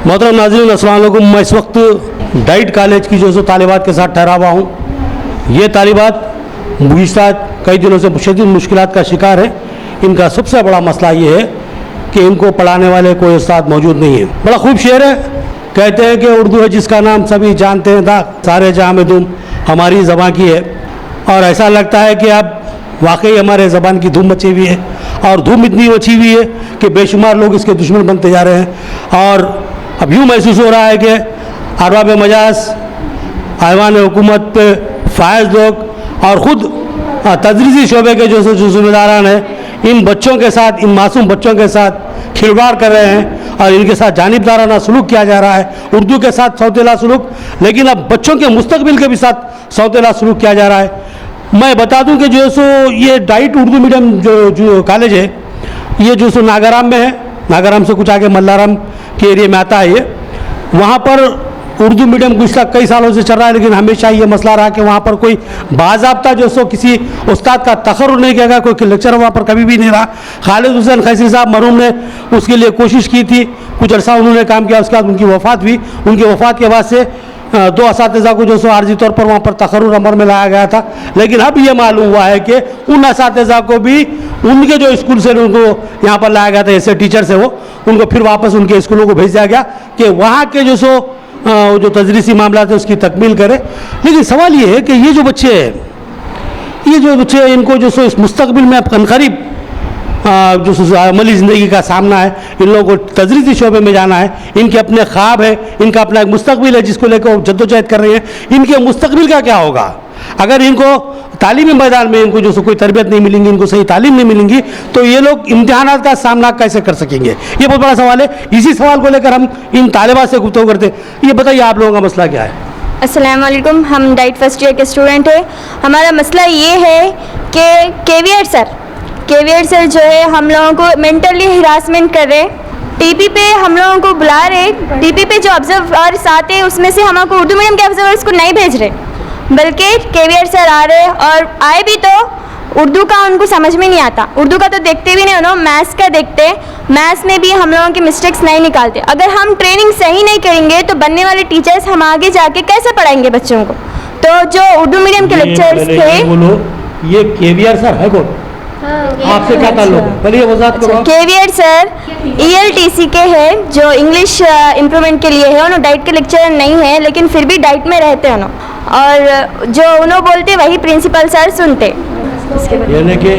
मोहतरम नाज़रीन, अस्सलाम वालेकुम। मैं इस वक्त डाइट कॉलेज की जो तालिबात के साथ ठहरा हुआ हूँ। ये तालिबात गुज़िश्ता कई दिनों से शदीद मुश्किलात का शिकार है। इनका सबसे बड़ा मसला ये है कि इनको पढ़ाने वाले कोई उस्ताद मौजूद नहीं है। बड़ा खूब शेर है, कहते हैं कि उर्दू है जिसका नाम सभी जानते हैं, था सारे जहाँ में धूम हमारी ज़बान की है। और ऐसा लगता है कि अब वाकई हमारे ज़बान की धूम मची हुई है, और धूम इतनी मची हुई है कि बेशुमार लोग इसके दुश्मन बनते जा रहे हैं। और अब यूँ महसूस हो रहा है कि अरबाब मजाज, ऐवान हुकूमत पे फायज लोग और ख़ुद तदरीसी शोबे के जो ज़िम्मेदारान हैं, इन बच्चों के साथ, इन मासूम बच्चों के साथ खिलवाड़ कर रहे हैं और इनके साथ जानिबदाराना सलूक किया जा रहा है। उर्दू के साथ सौतेला सलूक, लेकिन अब बच्चों के मुस्तकबिल के भी साथ सौतेला सलूक किया जा रहा है। मैं बता दूं कि जो सो ये डाइट उर्दू मीडियम जो कॉलेज है, ये जो सो नागाराम में है। नागाराम से कुछ आगे मल्लाराम के एरिया में आता है ये। वहाँ पर उर्दू मीडियम गुज़िश्ता कई सालों से चल रहा है, लेकिन हमेशा ये मसला रहा कि वहाँ पर कोई बाज़ाब्ता जो सो किसी उस्ताद का तखर्रुर नहीं किया गया, कोई लेक्चर वहाँ पर कभी भी नहीं रहा। खालिद हुसैन खैसरी साहब मरहूम ने उसके लिए कोशिश की थी, कुछ अर्सा उन्होंने काम किया, उसके बाद उनकी वफ़ात हुई। उनकी वफ़ात के बाद से दो असातिज़ा को जो सो आर्जी तौर पर वहाँ पर तखर्रुर अमर में लाया गया था। लेकिन अब ये मालूम हुआ है कि उन असातिज़ा को भी उनके जो स्कूल से उनको यहाँ पर लाया गया था, ऐसे टीचर से वो उनको फिर वापस उनके स्कूलों को भेज दिया गया कि वहाँ के जो सो जो तदरीसी मामला थे उसकी तकमील करे। लेकिन सवाल ये है कि ये जो बच्चे हैं, इनको जो सो इस मुस्तकबिल में अब करीब जो अमली ज़िंदगी का सामना है, इन लोगों को तदरीसी शोबे में जाना है, इनके अपने ख्वाब है, इनका अपना एक मुस्तकबिल है जिसको लेकर वो जद्दोजहद कर रहे हैं। इनके मुस्तकबिल का क्या होगा अगर इनको तालीमी मैदान में इनको जो सो कोई तरबियत नहीं मिलेंगी, इनको सही तालीम नहीं मिलेंगी, तो ये लोग इम्तिहानात का सामना कैसे कर सकेंगे? ये बहुत बड़ा सवाल है। इसी सवाल को लेकर हम इन तालिबात से गुफ्तगू करते हैं। ये बताइए आप लोगों का मसला क्या है? अस्सलाम वालेकुम, हम डाइट फर्स्ट ईयर के स्टूडेंट हैं। हमारा मसला ये है कि केवीआर सर जो है हम लोगों को मेंटली हिरासमेंट कर रहे हैं। टीपी पे हम लोगों को बुला रहे, टीपी पे जो ऑब्जर्वर्स आते हैं उसमें से हमको उर्दू मीडियम के ऑब्जर्वर्स को नहीं भेज रहे, बल्कि केवीआर सर आ रहे, और आए भी तो उर्दू का उनको समझ में नहीं आता। उर्दू का तो देखते भी नहीं, उन्होंने मैथ्स का देखते हैं। मैथ्स में भी हम लोगों की मिस्टेक्स नहीं निकालते। अगर हम ट्रेनिंग सही नहीं करेंगे तो बनने वाले टीचर्स हम आगे जाके कैसे पढ़ाएंगे बच्चों को? तो जो उर्दू मीडियम के लेक्चर्स थे, बोलो ये केवीआर सर है कौन? आपसे क्या ताल्लुक है? पहले ये वजाहत करो। केवीआर सर ELTC के हैं जो इंग्लिश इम्प्रूवमेंट के लिए है। उन्होंने डाइट के लेक्चर नहीं है, लेकिन फिर भी डाइट में रहते हैं और जो उन्होंने बोलते वही प्रिंसिपल सर सुनते। यानी कि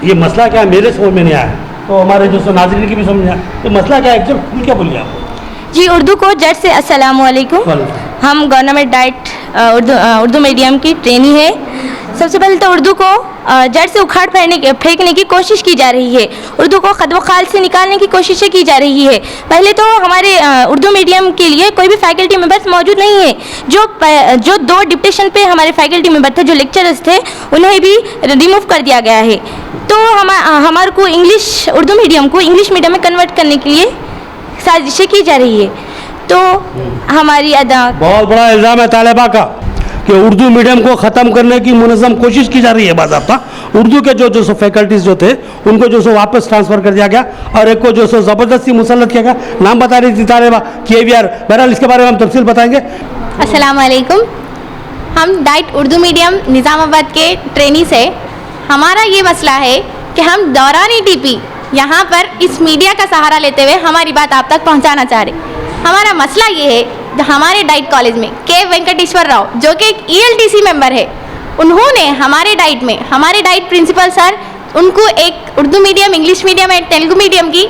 ये मसला क्या है मेरे समझ में नहीं आया, तो हमारे जो नाज़रीन की भी समझ नहीं आया। तो मसला क्या है, जब क्या बोलिए आप? जी, उर्दू को जड़ से अस्सलाम वालेकुम। हम गवर्नमेंट डाइट उर्दू मीडियम की ट्रेनी है। सबसे पहले तो उर्दू को जड़ से उखाड़ फेंकने की कोशिश की जा रही है। उर्दू को खद व खाल से निकालने की कोशिशें की जा रही है। पहले तो हमारे उर्दू मीडियम के लिए कोई भी फैकल्टी मेंबर्स मौजूद नहीं है। जो 2 डिप्टेशन पे हमारे फैकल्टी मेंबर थे, जो लेक्चरर्स थे, उन्हें भी रिमूव कर दिया गया है। तो हमारे को उर्दू मीडियम को इंग्लिश मीडियम में कन्वर्ट करने के लिए साजिशें की जा रही है। तो हमारी बहुत बड़ा इल्ज़ाम है तालिबा का कि उर्दू मीडियम को ख़त्म करने की मुनज़्ज़म कोशिश की जा रही है। बाज़ाब्ता उर्दू के जो फैकल्टीज़ जो थे उनको जो सो वापस ट्रांसफ़र कर दिया गया और एक को जो सो ज़बरदस्ती मुसल्लत किया गया। नाम बता रही थी तालिबा केवीआर। बहरहाल इसके बारे में हम तफसील बताएंगे। अस्सलाम वालेकुम, हम डाइट उर्दू मीडियम निज़ामाबाद के ट्रेनीज़ है। हमारा ये मसला है कि हम दौरानी टीपी यहाँ पर इस मीडिया का सहारा लेते हुए हमारी बात आप तक पहुँचाना चाह रहे। हमारा मसला ये है, हमारे डाइट कॉलेज में के वेंकटेश्वर राव जो कि एक ELTC मेंबर है, उन्होंने हमारे डाइट प्रिंसिपल सर उनको एक Urdu medium, English medium and Telugu medium की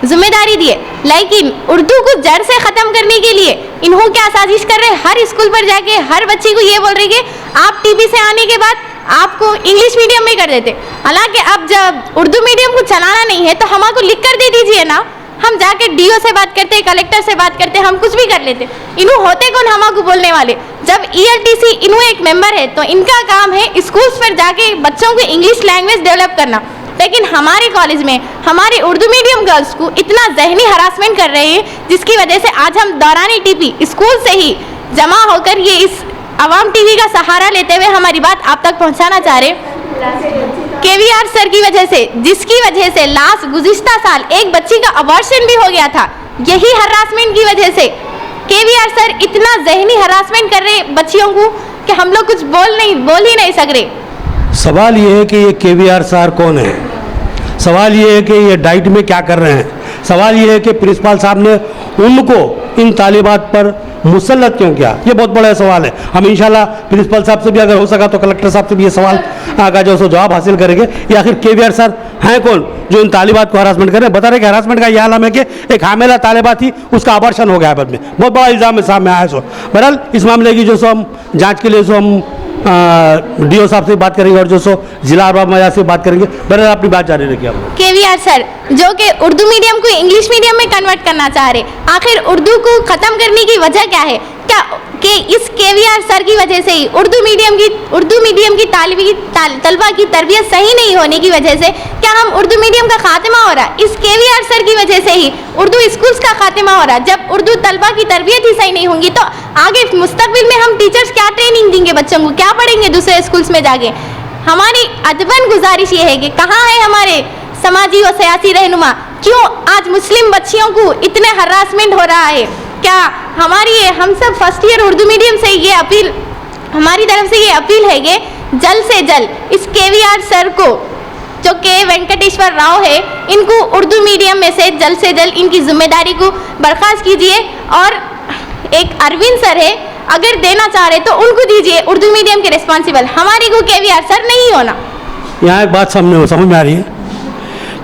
जिम्मेदारी दिए। लेकिन उर्दू को जड़ से ख़त्म करने के लिए इन्हों क्या साजिश कर रहे हैं, हर स्कूल पर जाके हर बच्चे को ये बोल रहे कि आप टीपी से आने के बाद आपको इंग्लिश मीडियम में कर देते। हालांकि अब जब उर्दू मीडियम को चलाना नहीं है तो हमको लिख कर दे दीजिए ना, हम जाके DO से बात करते, कलेक्टर से बात करते, हम कुछ भी कर लेते। इन्हों होते कौन हमको बोलने वाले? जब ELTC इन्हों एक मेंबर है तो इनका काम है स्कूल्स पर जाके बच्चों को इंग्लिश लैंग्वेज डेवलप करना। लेकिन हमारे कॉलेज में हमारे उर्दू मीडियम गर्ल्स को इतना जहनी हरासमेंट कर रहे हैं, जिसकी वजह से आज हम दौरानी टीपी स्कूल से ही जमा होकर ये इस अवाम टीवी का सहारा लेते हुए हमारी बात आप तक पहुंचाना चाह रहे। केवीआर सर की वजह से, जिसकी वजह से गुज़िश्ता साल एक बच्ची का अबॉर्शन भी हो गया था, यही हरासमेंट की वजह से केवीआर सर इतना जहनी हरासमेंट कर रहे बच्चियों को कि हम लोग कुछ बोल ही नहीं सक रहे। सवाल ये है कि ये केवीआर सर कौन है, सवाल ये है कि ये डाइट में क्या कर रहे हैं, सवाल ये है कि प्रिंसिपल साहब ने उनको इन तालिबात पर मुसल्लत क्यों किया, ये बहुत बड़ा सवाल है। हम इंशाल्लाह प्रिंसिपल साहब से भी अगर हो सका तो कलेक्टर साहब से भी ये सवाल का जो सो जवाब हासिल करेंगे। या आखिर केवीआर सर हैं कौन जो इन तालिबात को हरासमेंट कर रहे हैं। बता रहे कि हरासमेंट का यह आलम है कि एक हामिला तालिबा थी, उसका अबॉर्शन हो गया है बाद में, बहुत बड़ा इल्ज़ाम है सामने आया। सो बहरहाल इस मामले की जो सो हम जाँच के लिए सो हम डीओ साहब से बात करेंगे और जो सो जिला अरबाब मजाज से बात करेंगे। बहरहाल अपनी बात जारी रखिए आप। केवीआर सर जो कि उर्दू मीडियम को इंग्लिश मीडियम में कन्वर्ट करना चाह रहे, आखिर उर्दू को ख़त्म करने की वजह क्या है? क्या कि इस केवीआर सर की वजह से ही उर्दू मीडियम की तलबा की तरबियत सही नहीं होने की वजह से क्या हम उर्दू मीडियम का खात्मा हो रहा है? इस केवीआर सर की वजह से ही उर्दू स्कूल्स का खात्मा हो रहा है। जब उर्दू तलबा की तरबियत ही सही नहीं होंगी तो आगे मुस्तकबिल में हम टीचर्स क्या ट्रेनिंग देंगे बच्चों को, क्या पढ़ेंगे दूसरे स्कूल्स में जाके? हमारी अदबन गुजारिश ये है कि कहाँ है हमारे समाजी और सियासी रहनुमा? क्यों आज मुस्लिम बच्चियों को इतने हरासमेंट हो रहा है? क्या हम सब फर्स्ट ईयर उर्दू मीडियम से ये अपील, हमारी तरफ से ये अपील है कि जल्द से जल्द इस केवीआर सर को जो के वेंकटेश्वर राव है, इनको उर्दू मीडियम में से जल्द इनकी जिम्मेदारी को बर्खास्त कीजिए। और एक अरविंद सर है, अगर देना चाह रहे तो उनको दीजिए उर्दू मीडियम के रिस्पॉन्सिबल, हमारी को केवीआर सर नहीं होना। यहाँ एक बात समझ में आ रही है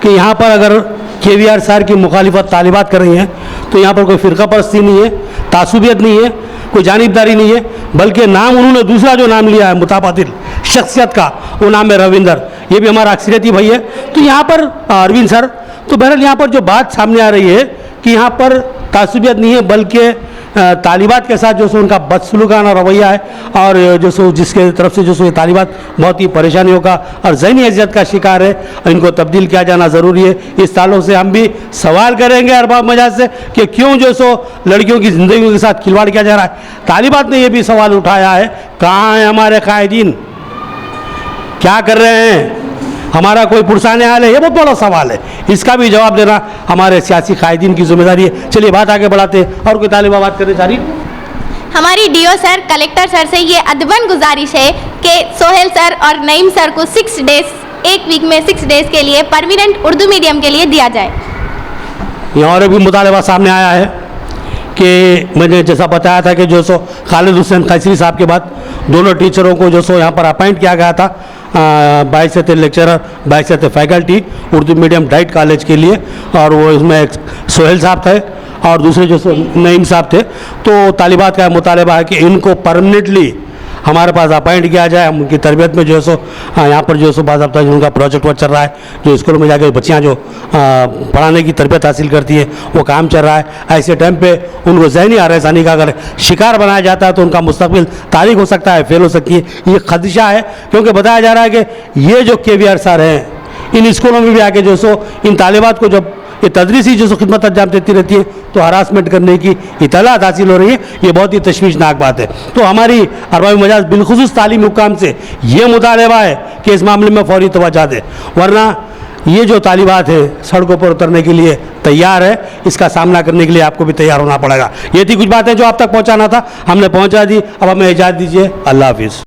कि यहाँ पर अगर केवीआर सर की मुखालिफत तालिबात कर रही हैं तो यहाँ पर कोई फ़िरका परस्ती नहीं है, तासुबियत नहीं है, कोई जानिबदारी नहीं है, बल्कि नाम उन्होंने दूसरा जो नाम लिया है मुताबादिल शख्सियत का, वो नाम है रविंदर। ये भी हमारा अक्सरियती भाई है। तो यहाँ पर अरविंद सर, तो बहरहाल यहाँ पर जो बात सामने आ रही है कि यहाँ पर तासुबियत नहीं है बल्कि तालिबात के साथ जो सो उनका बदसलूकाना रवैया है और जो सो जिसके तरफ से जो सो ये तालिबात बहुत ही परेशानियों का और ज़हनी अजियत का शिकार है, इनको तब्दील किया जाना ज़रूरी है। इस ताल्लुक़ से हम भी सवाल करेंगे अरबाब मजाज से कि क्यों जो सो लड़कियों की ज़िंदगी के साथ खिलवाड़ किया जा रहा है। तालिबात ने यह भी सवाल उठाया है, कहाँ हैं हमारे कायदीन, क्या कर रहे हैं, हमारा कोई पुरसाने हाल है? ये बहुत बड़ा सवाल है, इसका भी जवाब देना हमारे सियासी कायदीन की जिम्मेदारी है। चलिए बात आगे बढ़ाते हैं और कोई तालिबा बात करने जा रही। हमारी डीओ सर, कलेक्टर सर से ये अदबन गुजारिश है कि सोहेल सर और नईम सर को 6 डेज, एक वीक में 6 डेज के लिए परमानेंट उर्दू मीडियम के लिए दिया जाए। यहाँ और भी मुतालबा सामने आया है कि मैंने जैसा बताया था कि जो सो खालिद हुसैन कैसरी साहब के बाद दोनों टीचरों को जो सो यहाँ पर अपॉइंट किया गया था, बाइसत लेक्चरर बाइसत faculty Urdu medium DIET college के लिए, और वो इसमें एक सोहेल साहब थे और दूसरे जो नईम साहब थे। तो तालिबात का मुतालबा है कि इनको परमानेंटली हमारे पास अपॉइंट किया जाए। हम उनकी तरबियत में जो सो यहाँ पर जो सो बाज़ाब्ता उनका प्रोजेक्ट वर्क चल रहा है, जो स्कूलों में जाकर बच्चियाँ जो पढ़ाने की तरबियत हासिल करती है वो काम चल रहा है। ऐसे टाइम पे उनको ज़हनी आरेसानी का अगर शिकार बनाया जाता है तो उनका मुस्तकबिल तारीख हो सकता है, फेल हो सकती है। ये खदशा है क्योंकि बताया जा रहा है कि ये जो केवीआर सर हैं इन स्कूलों में भी आके जो सो इन तालिबात को जब ये तदरीसी जो खिदमत अंजाम देती रहती है तो हरासमेंट करने की इतलात हासिल हो रही है। ये बहुत ही तशवीशनाक बात है। तो हमारी अरबाब मजाज बिलखुसूस तालीमी हुक्काम से ये मुतालबा है कि इस मामले में फौरी तवज्जो दे, वरना ये जो तालिबात है सड़कों पर उतरने के लिए तैयार है, इसका सामना करने के लिए आपको भी तैयार होना पड़ेगा। ये थी कुछ बातें जो आप तक पहुँचाना था, हमने पहुँचा दी। अब हमें इजाज़त दीजिए, अल्लाह हाफिज़।